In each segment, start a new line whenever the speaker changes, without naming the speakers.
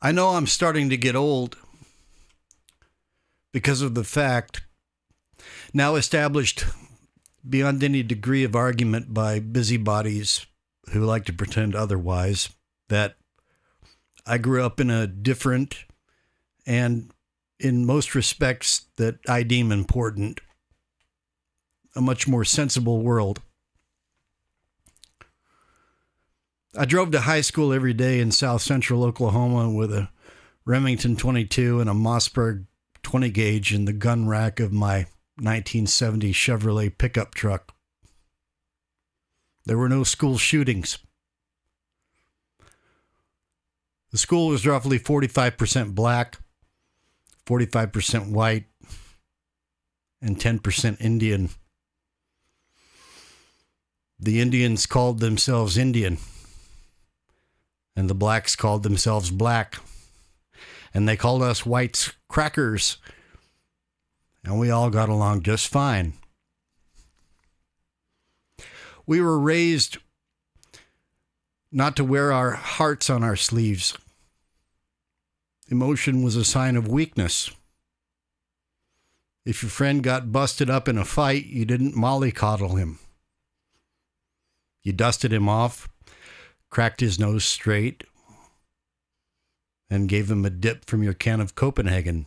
I know I'm starting to get old because of the fact, now established beyond any degree of argument by busybodies who like to pretend otherwise, that I grew up in a different and, in most respects that I deem important, a much more sensible world. I drove to high school every day in south central Oklahoma with a Remington 22 and a Mossberg 20 gauge in the gun rack of my 1970 Chevrolet pickup truck. There were no school shootings. The school was roughly 45% black, 45% white, and 10% Indian. The Indians called themselves Indian, and the blacks called themselves black, and they called us whites crackers, and we all got along just fine. We were raised not to wear our hearts on our sleeves. Emotion was a sign of weakness. If your friend got busted up in a fight, you didn't mollycoddle him. You dusted him off, cracked his nose straight, and gave him a dip from your can of Copenhagen.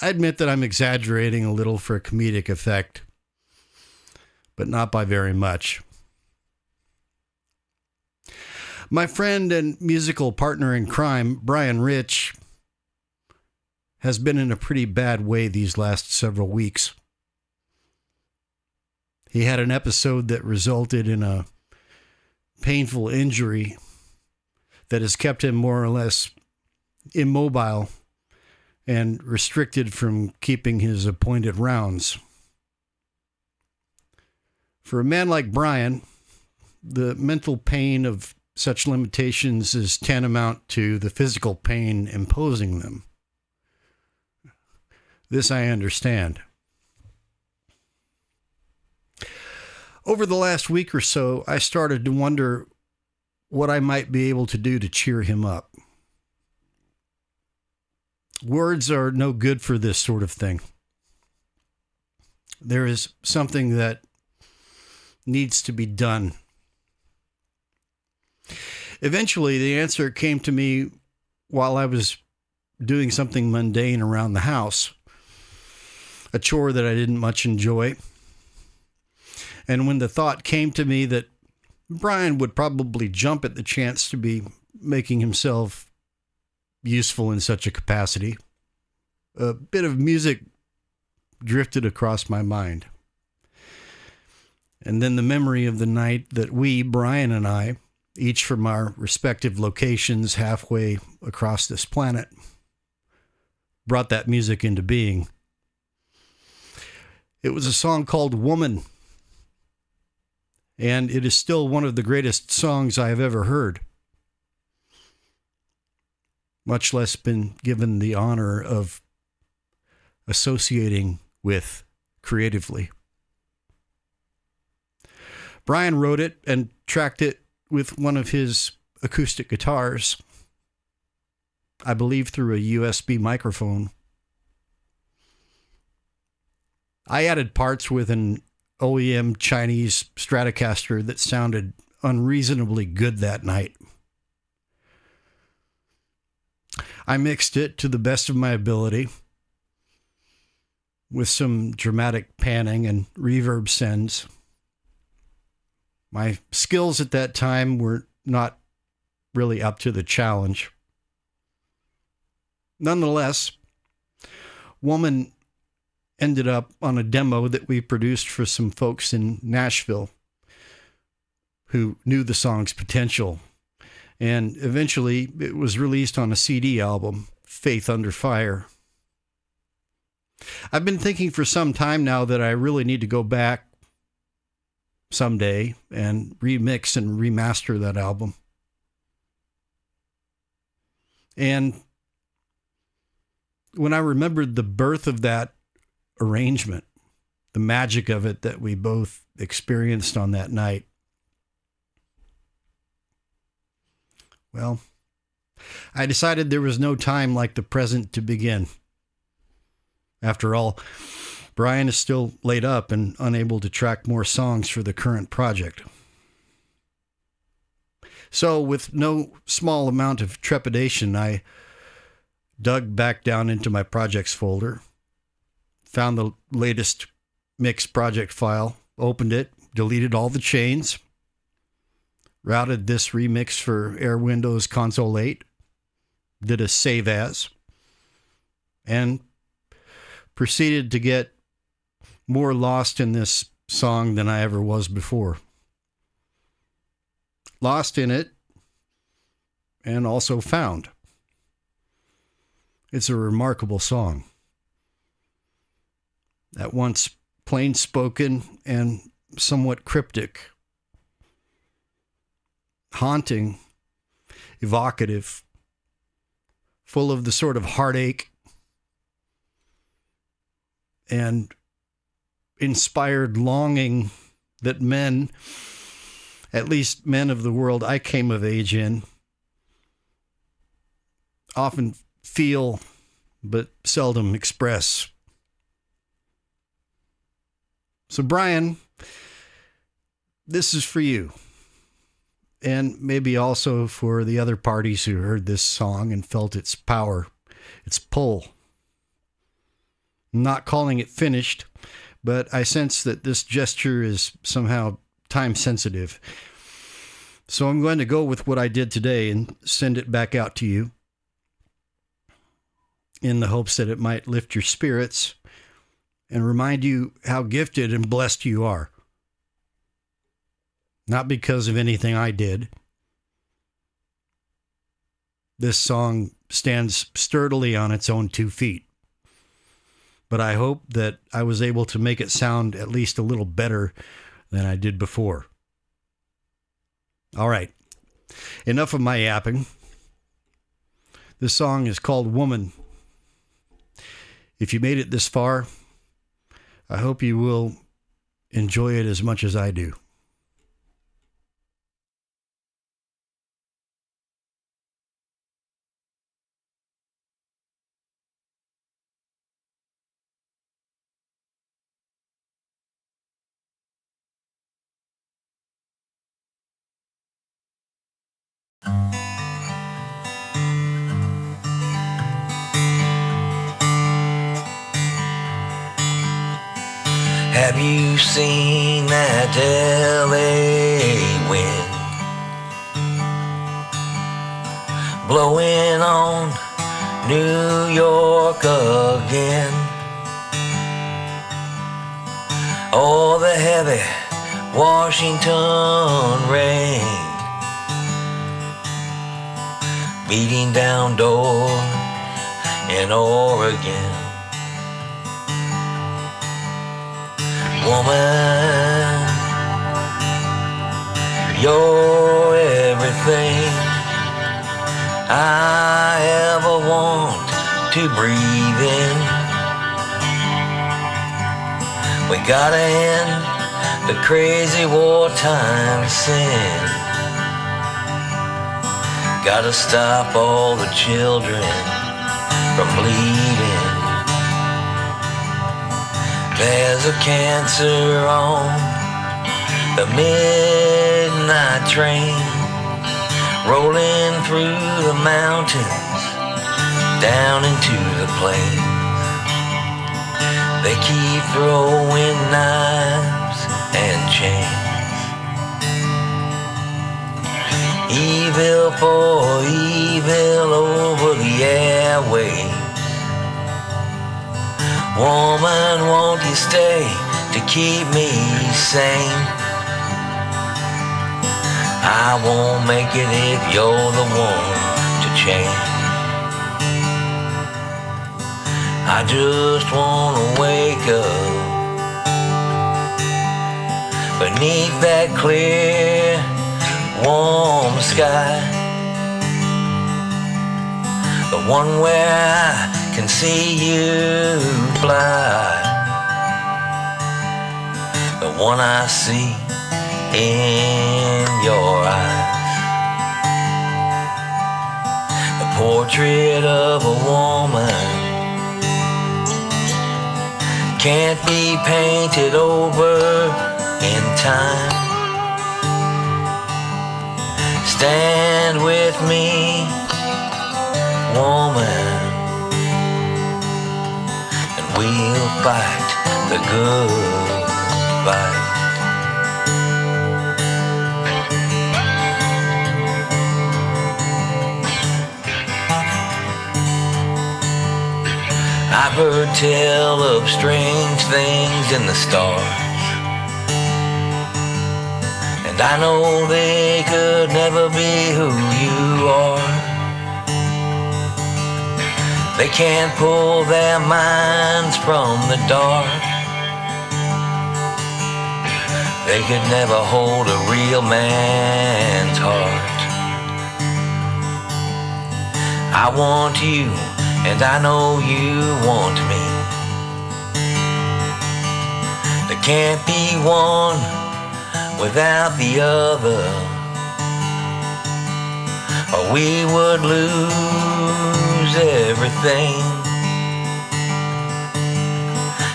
I admit that I'm exaggerating a little for comedic effect, but not by very much. My friend and musical partner in crime, Brian Rich, has been in a pretty bad way these last several weeks. He had an episode that resulted in a painful injury that has kept him more or less immobile and restricted from keeping his appointed rounds. For a man like Brian, the mental pain of such limitations is tantamount to the physical pain imposing them. This I understand. Over the last week or so, I started to wonder what I might be able to do to cheer him up. Words are no good for this sort of thing. There is something that needs to be done. Eventually, the answer came to me while I was doing something mundane around the house, a chore that I didn't much enjoy. And when the thought came to me that Brian would probably jump at the chance to be making himself useful in such a capacity, a bit of music drifted across my mind. And then the memory of the night that we, Brian and I, each from our respective locations halfway across this planet, brought that music into being. It was a song called Woman, and it is still one of the greatest songs I have ever heard, much less been given the honor of associating with creatively. Brian wrote it and tracked it with one of his acoustic guitars, I believe through a USB microphone. I added parts with an OEM Chinese Stratocaster that sounded unreasonably good that night. I mixed it to the best of my ability with some dramatic panning and reverb sends. My skills at that time were not really up to the challenge. Nonetheless, Woman ended up on a demo that we produced for some folks in Nashville who knew the song's potential. And eventually it was released on a CD album, Faith Under Fire. I've been thinking for some time now that I really need to go back someday and remix and remaster that album. And when I remembered the birth of that arrangement, the magic of it that we both experienced on that night, Well, I decided there was no time like the present to begin. After all, Brian is still laid up and unable to track more songs for the current project. So, with no small amount of trepidation, I dug back down into my projects folder, found the latest mix project file, opened it, deleted all the chains, routed this remix for Air Windows Console 8, did a save as, and proceeded to get more lost in this song than I ever was before. Lost in it, and also found. It's a remarkable song. At once plain spoken and somewhat cryptic. Haunting, evocative, full of the sort of heartache and inspired longing that men, at least men of the world I came of age in, often feel but seldom express. So, Brian, this is for you. And maybe also for the other parties who heard this song and felt its power, its pull. I'm not calling it finished, but I sense that this gesture is somehow time sensitive. So I'm going to go with what I did today and send it back out to you in the hopes that it might lift your spirits and remind you how gifted and blessed you are. Not because of anything I did. This song stands sturdily on its own 2 feet. But I hope that I was able to make it sound at least a little better than I did before. All right. Enough of my yapping. This song is called Woman. If you made it this far, I hope you will enjoy it as much as I do.
Have you seen that LA wind blowing on New York again? Oh, the heavy Washington rain beating down doors in Oregon. Woman, you're everything I ever want to breathe in. We gotta end the crazy wartime sin. Gotta stop all the children from bleeding. There's a cancer on the midnight train, rolling through the mountains, down into the plains. They keep throwing knives and chains. Evil for evil over the airwaves. Woman, won't you stay to keep me sane? I won't make it if you're the one to change. I just wanna wake up beneath that clear, warm sky, the one where I can see you fly, the one I see in your eyes. portrait of a woman can't be painted over in time. Stand with me, woman, and we'll fight the good fight. I've heard tell of strange things in the stars, and I know they could never be who you are. They can't pull their minds from the dark. They could never hold a real man's heart. I want you, and I know you want me. There can't be one without the other, or we would lose everything.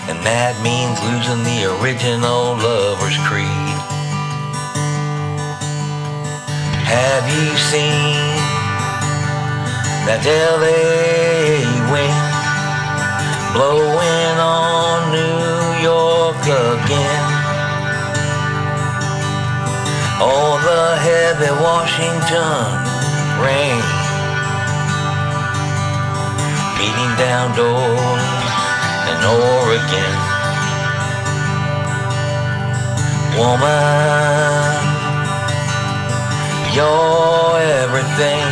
And that means losing the original lover's creed. Have you seen that LA wind blowing on New York again? All the heavy Washington rain beating down doors in Oregon. Woman, you're everything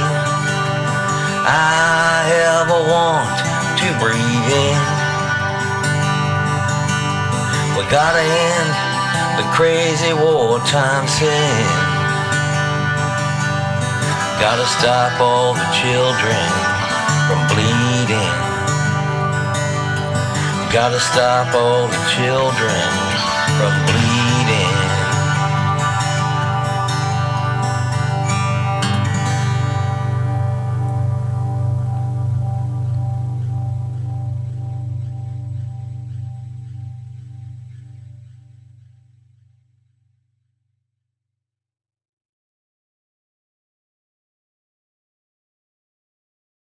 I ever want to breathe in. We gotta end the crazy wartime sin. Gotta stop all the children from bleeding. Gotta stop all the children from bleeding.